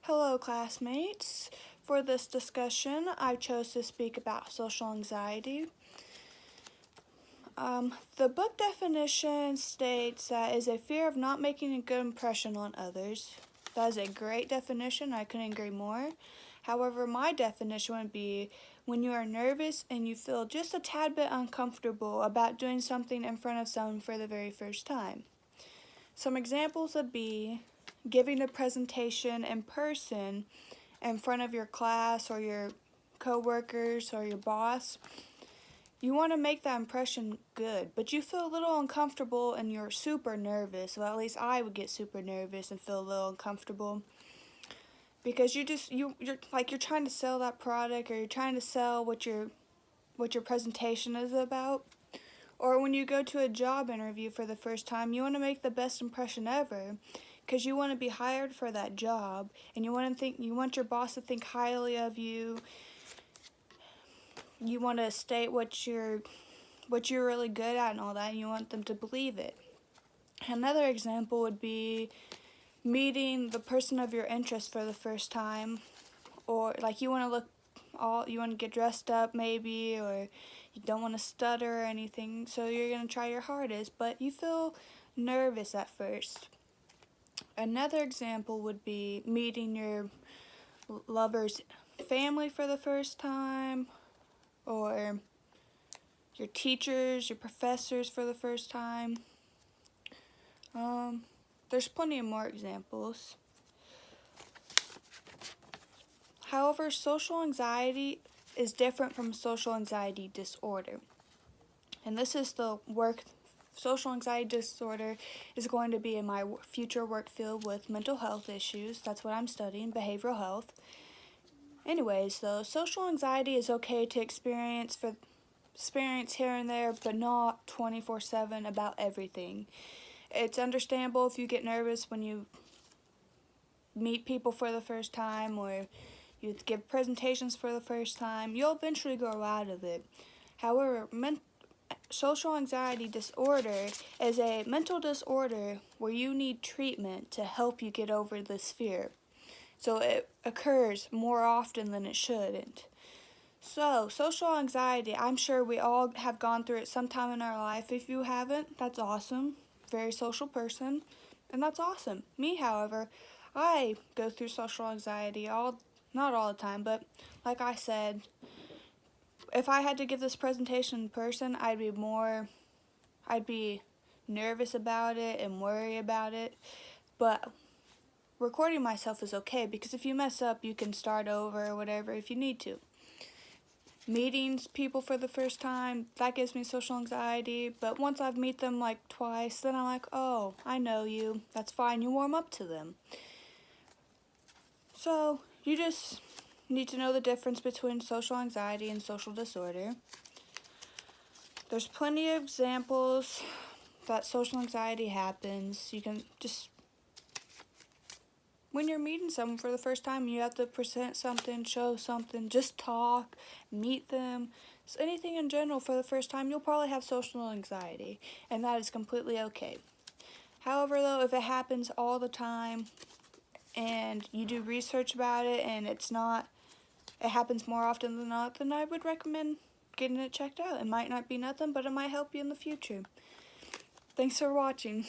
Hello, classmates. For this discussion, I chose to speak about social anxiety. The book definition states that is a fear of not making a good impression on others. That is a great definition. I couldn't agree more. However, my definition would be when you are nervous and you feel just a tad bit uncomfortable about doing something in front of someone for the very first time. Some examples would be giving a presentation in person in front of your class or your coworkers or your boss. You want to make that impression good, but you feel a little uncomfortable and you're super nervous. Well, at least I would get super nervous and feel a little uncomfortable because you're trying to sell that product, or you're trying to sell what your presentation is about. Or when you go to a job interview for the first time, you want to make the best impression ever because you want to be hired for that job, and you want your boss to think highly of you. You want to state what you're really good at and all that, and you want them to believe it. Another example would be meeting the person of your interest for the first time, or like you want to get dressed up maybe, or you don't want to stutter or anything, so you're going to try your hardest, but you feel nervous at first. Another example would be meeting your lover's family for the first time, or your teachers, your professors for the first time. There's plenty of more examples. However, social anxiety is different from social anxiety disorder. And this is social anxiety disorder is going to be in my future work field with mental health issues. That's what I'm studying, behavioral health. Anyways, though, social anxiety is okay to experience here and there, but not 24/7 about everything. It's understandable if you get nervous when you meet people for the first time, or you give presentations for the first time. You'll eventually grow out of it. However, social anxiety disorder is a mental disorder where you need treatment to help you get over this fear. So it occurs more often than it shouldn't. So, social anxiety, I'm sure we all have gone through it sometime in our life. If you haven't, that's awesome. Very social person, and that's awesome. Me, however, I go through social anxiety not all the time, but like I said, if I had to give this presentation in person, I'd be nervous about it and worry about it. But recording myself is okay, because if you mess up, you can start over or whatever if you need to. Meeting people for the first time, that gives me social anxiety, but once I've met them like twice, then I'm like, oh, I know you, that's fine, you warm up to them. So, you just need to know the difference between social anxiety and social disorder. There's plenty of examples that social anxiety happens. You can just, when you're meeting someone for the first time, you have to present something, show something, just talk, meet them. So anything in general for the first time, you'll probably have social anxiety, and that is completely okay. However, though, if it happens all the time and you do research about it and it happens more often than not, then I would recommend getting it checked out. It might not be nothing, but it might help you in the future. Thanks for watching.